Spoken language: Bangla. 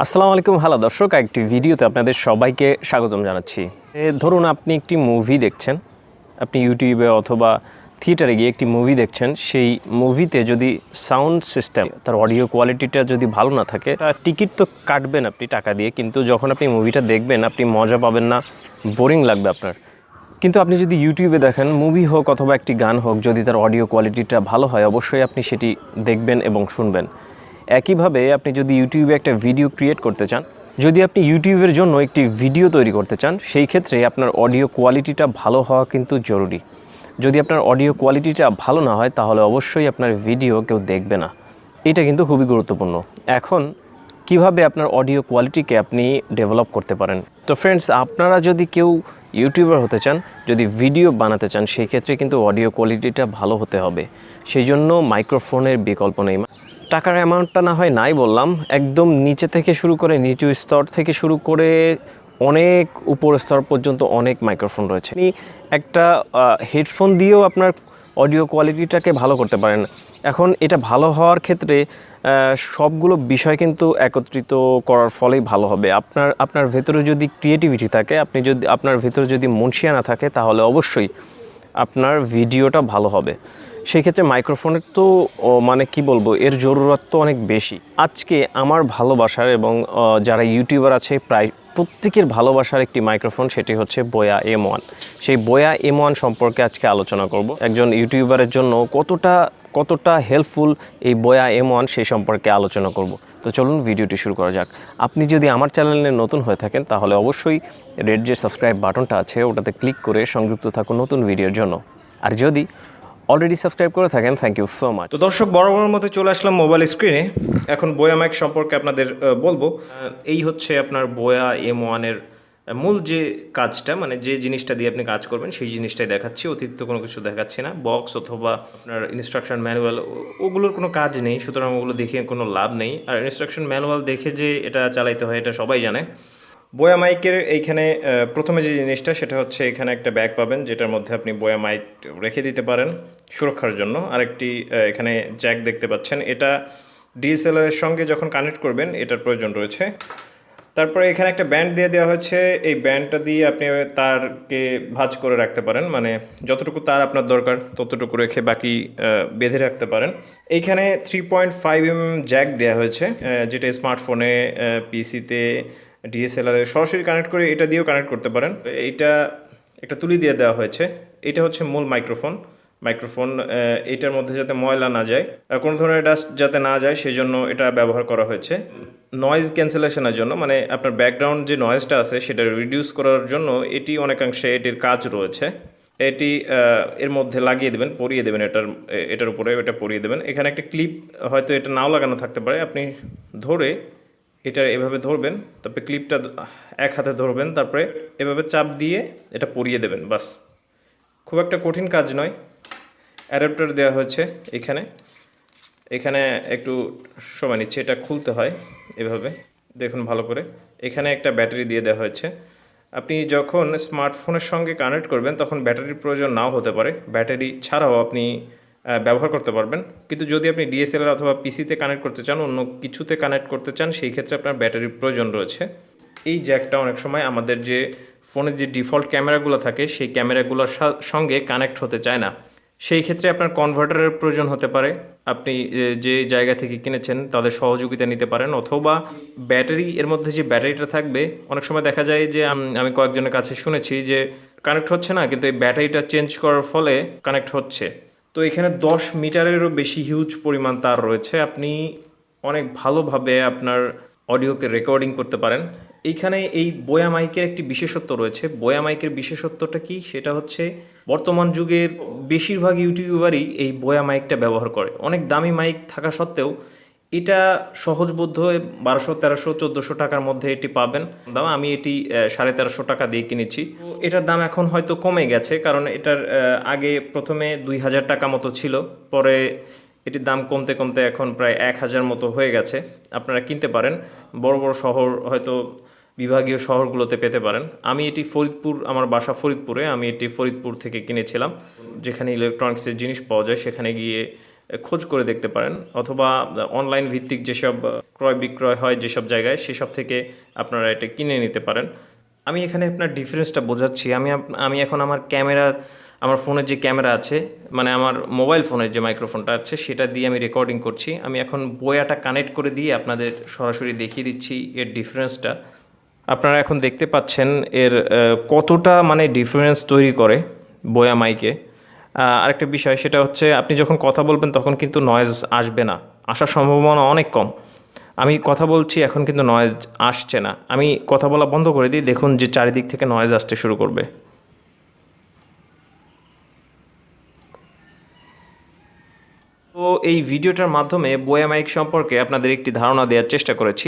আসসালামু আলাইকুম। হ্যালো দর্শক, একটি ভিডিওতে আপনাদের সবাইকে স্বাগতম জানাচ্ছি। ধরুন আপনি একটি মুভি দেখছেন, আপনি ইউটিউবে অথবা থিয়েটারে গিয়ে একটি মুভি দেখছেন। সেই মুভিতে যদি সাউন্ড সিস্টেম, তার অডিও কোয়ালিটিটা যদি ভালো না থাকে, টিকিট তো কাটবেন আপনি টাকা দিয়ে, কিন্তু যখন আপনি মুভিটা দেখবেন আপনি মজা পাবেন না, বোরিং লাগবে আপনার। কিন্তু আপনি যদি ইউটিউবে দেখেন, মুভি হোক অথবা একটি গান হোক, যদি তার অডিও কোয়ালিটিটা ভালো হয় অবশ্যই আপনি সেটি দেখবেন এবং শুনবেন। একইভাবে আপনি যদি ইউটিউবে একটা ভিডিও ক্রিয়েট করতে চান, যদি আপনি ইউটিউবের জন্য একটি ভিডিও তৈরি করতে চান, সেই ক্ষেত্রে আপনার অডিও কোয়ালিটিটা ভালো হওয়া কিন্তু জরুরি। যদি আপনার অডিও কোয়ালিটিটা ভালো না হয় তাহলে অবশ্যই আপনার ভিডিও কেউ দেখবে না। এটা কিন্তু খুবই গুরুত্বপূর্ণ। এখন কিভাবে আপনার অডিও কোয়ালিটিকে আপনি ডেভেলপ করতে পারেন? তো ফ্রেন্ডস, আপনারা যদি কেউ ইউটিউবার হতে চান, যদি ভিডিও বানাতে চান, সেই ক্ষেত্রে কিন্তু অডিও কোয়ালিটিটা ভালো হতে হবে। সেই জন্য মাইক্রোফোনের বিকল্প নেই। টাকার অ্যামাউন্টটা না হয় নাই বললাম, একদম নিচে থেকে শুরু করে, নিচু স্তর থেকে শুরু করে অনেক উপর স্তর পর্যন্ত অনেক মাইক্রোফোন রয়েছে। আপনি একটা হেডফোন দিয়েও আপনার অডিও কোয়ালিটিটাকে ভালো করতে পারেন। এখন এটা ভালো হওয়ার ক্ষেত্রে সবগুলো বিষয় কিন্তু একত্রিত করার ফলেই ভালো হবে। আপনার ভেতরে যদি ক্রিয়েটিভিটি থাকে, আপনার ভেতরে যদি মনসিয়ানা থাকে, তাহলে অবশ্যই আপনার ভিডিওটা ভালো হবে। সেই ক্ষেত্রে মাইক্রোফোনের তো মানে কি বলবো, এর জরুরত তো অনেক বেশি। আজকে আমার ভালোবাসার এবং যারা ইউটিউবার আছে প্রায় প্রত্যেকের ভালোবাসার একটি মাইক্রোফোন, সেটি হচ্ছে বোয়া M1। সেই বোয়া M1 সম্পর্কে আজকে আলোচনা করব। একজন ইউটিউবারের জন্য কতটা হেল্পফুল এই বোয়া M1 সেই সম্পর্কে আলোচনা করব। তো চলুন ভিডিওটি শুরু করা যাক। আপনি যদি আমার চ্যানেলে নতুন হয়ে থাকেন তাহলে অবশ্যই রেড যে সাবস্ক্রাইব বাটনটা আছে ওটাতে ক্লিক করে সংযুক্ত থাকুন নতুন ভিডিওর জন্য। আর যদি অলরেডি সাবস্ক্রাইব করে থাকেন, থ্যাংক ইউ সো মাচ। তো দর্শক, বরাবরের মতো চলে আসলাম মোবাইল স্ক্রিনে। এখন বোয়া মাইক সম্পর্কে আপনাদের বলবো। এই হচ্ছে আপনার বোয়া M1 এর মূল যে কাজটা, মানে যে জিনিসটা দিয়ে আপনি কাজ করবেন সেই জিনিসটাই দেখাচ্ছি, অতিরিক্ত কোনো কিছু দেখাচ্ছি না। বক্স অথবা আপনার ইনস্ট্রাকশন ম্যানুয়াল ওগুলোর কোনো কাজ নেই, সুতরাং ওগুলো দেখে কোনো লাভ নেই। আর ইনস্ট্রাকশন ম্যানুয়াল দেখে যে এটা চালাইতে হয় এটা সবাই জানে। বোয়া মাইকের এইখানে প্রথমে যে জিনিসটা সেটা হচ্ছে এখানে একটা ব্যাগ পাবেন, যেটার মধ্যে আপনি বোয়া মাইক রেখে দিতে পারেন সুরক্ষার জন্য। আরেকটি এখানে জ্যাক দেখতে পাচ্ছেন, এটা DSLR এর সঙ্গে যখন কানেক্ট করবেন এটার প্রয়োজন রয়েছে। তারপরে এখানে একটা ব্যান্ড দিয়ে দেওয়া হয়েছে, এই ব্যান্ডটা দিয়ে আপনি তারকে ভাঁজ করে রাখতে পারেন, মানে যতটুকু তার আপনার দরকার ততটুকু রেখে বাকি বেঁধে রাখতে পারেন। এইখানে 3.5mm জ্যাক দেওয়া হয়েছে, যেটা স্মার্টফোনে, পিসিতে, DSLR সরাসরি কানেক্ট করে এটা দিয়েও কানেক্ট করতে পারেন। এইটা একটা তুলি দিয়ে দেওয়া হয়েছে। এটা হচ্ছে মূল মাইক্রোফোন। এটার মধ্যে যাতে ময়লা না যায়, কোনো ধরনের ডাস্ট যাতে না যায়, সেই জন্য এটা ব্যবহার করা হয়েছে। নয়েজ ক্যান্সেলেশনের জন্য, মানে আপনার ব্যাকগ্রাউন্ড যে নয়েজটা আছে সেটা রিডিউস করার জন্য এটি অনেকাংশে এটির কাজ রয়েছে। এটি এর মধ্যে লাগিয়ে দেবেন, পরিয়ে দেবেন, এটার উপরে এটা পরিয়ে দেবেন। এখানে একটা ক্লিপ, হয়তো এটা নাও লাগানো থাকতে পারে, আপনি ধরে এটা এভাবে ধরবেন, তারপরে ক্লিপটা এক হাতে ধরবেন, তারপরে এভাবে চাপ দিয়ে এটা পরিয়ে দেবেন, বাস। খুব একটা কঠিন কাজ নয়। অ্যাডাপ্টার দেওয়া হয়েছে এখানে একটু সময় নিচ্ছে, এটা খুলতে হয় এভাবে, দেখুন ভালো করে। এখানে একটা ব্যাটারি দিয়ে দেওয়া হয়েছে। আপনি যখন স্মার্টফোনের সঙ্গে কানেক্ট করবেন তখন ব্যাটারির প্রয়োজন নাও হতে পারে, ব্যাটারি ছাড়াও আপনি ব্যবহার করতে পারবেন। কিন্তু যদি আপনি DSLR অথবা পিসিতে কানেক্ট করতে চান, অন্য কিছুতে কানেক্ট করতে চান, সেই ক্ষেত্রে আপনার ব্যাটারির প্রয়োজন রয়েছে। এই জ্যাকটা অনেক সময় আমাদের যে ফোনের যে ডিফল্ট ক্যামেরাগুলো থাকে সেই ক্যামেরাগুলোর সঙ্গে কানেক্ট হতে চায় না, সেই ক্ষেত্রে আপনার কনভার্টারের প্রয়োজন হতে পারে। আপনি যে জায়গা থেকে কিনেছেন তাদের সহযোগিতা নিতে পারেন, অথবা ব্যাটারি, এর মধ্যে যে ব্যাটারিটা থাকবে, অনেক সময় দেখা যায় যে আমি কয়েকজনের কাছে শুনেছি যে কানেক্ট হচ্ছে না, কিন্তু এই ব্যাটারিটা চেঞ্জ করার ফলে কানেক্ট হচ্ছে। তো এখানে 10 মিটারেরও বেশি হিউজ পরিমাণ তার রয়েছে, আপনি অনেক ভালোভাবে আপনার অডিওকে রেকর্ডিং করতে পারেন। এইখানে এই বোয়া মাইকের একটি বিশেষত্ব রয়েছে। বোয়া মাইকের বিশেষত্বটা কি? সেটা হচ্ছে বর্তমান যুগের বেশিরভাগ ইউটিউবারই এই বোয়া মাইকটা ব্যবহার করে। অনেক দামি মাইক থাকা সত্ত্বেও এটা সহজবোধ্য, 1200, 1300, 1400 টাকার মধ্যে এটি পাবেন। আমি এটি 1350 টাকা দিয়ে কিনেছি। তো এটার দাম এখন হয়তো কমে গেছে, কারণ এটার আগে প্রথমে 2000 টাকা মতো ছিল, পরে এটির দাম কমতে কমতে এখন প্রায় 1000 মতো হয়ে গেছে। আপনারা কিনতে পারেন, বড় বড় শহর, হয়তো বিভাগীয় শহরগুলোতে পেতে পারেন। আমি এটি ফরিদপুর, আমার বাসা ফরিদপুরে, আমি এটি ফরিদপুর থেকে কিনেছিলাম, যেখানে ইলেকট্রনিক্সের জিনিস পাওয়া যায় সেখানে গিয়ে খোঁজ করে দেখতে পারেন, অথবা অনলাইন ভিত্তিক যেসব ক্রয় বিক্রয় হয় যেসব জায়গায়, সেসব থেকে আপনারা এটা কিনে নিতে পারেন। আমি এখানে আপনার ডিফারেন্সটা বোঝাচ্ছি। আমি এখন আমার ফোনের যে ক্যামেরা আছে, মানে আমার মোবাইল ফোনের যে মাইক্রোফোনটা আছে, সেটা দিয়ে আমি রেকর্ডিং করছি। আমি এখন বয়াটা কানেক্ট করে দিয়ে আপনাদের সরাসরি দেখিয়ে দিচ্ছি এর ডিফারেন্সটা। আপনারা এখন দেখতে পাচ্ছেন এর কতটা মানে ডিফারেন্স তৈরি করে বয়া মাইকে। আরেকটা বিষয়, সেটা হচ্ছে আপনি যখন কথা বলবেন তখন কিন্তু নয়েজ আসবে না, আসার সম্ভাবনা অনেক কম। আমি কথা বলছি, এখন কিন্তু নয়েজ আসছে না। আমি কথা বলা বন্ধ করে দিই, দেখুন যে চারিদিক থেকে নয়েজ আসতে শুরু করবে। তো এই ভিডিওটার মাধ্যমে বয়া মাইক সম্পর্কে আপনাদের একটি ধারণা দেওয়ার চেষ্টা করেছি।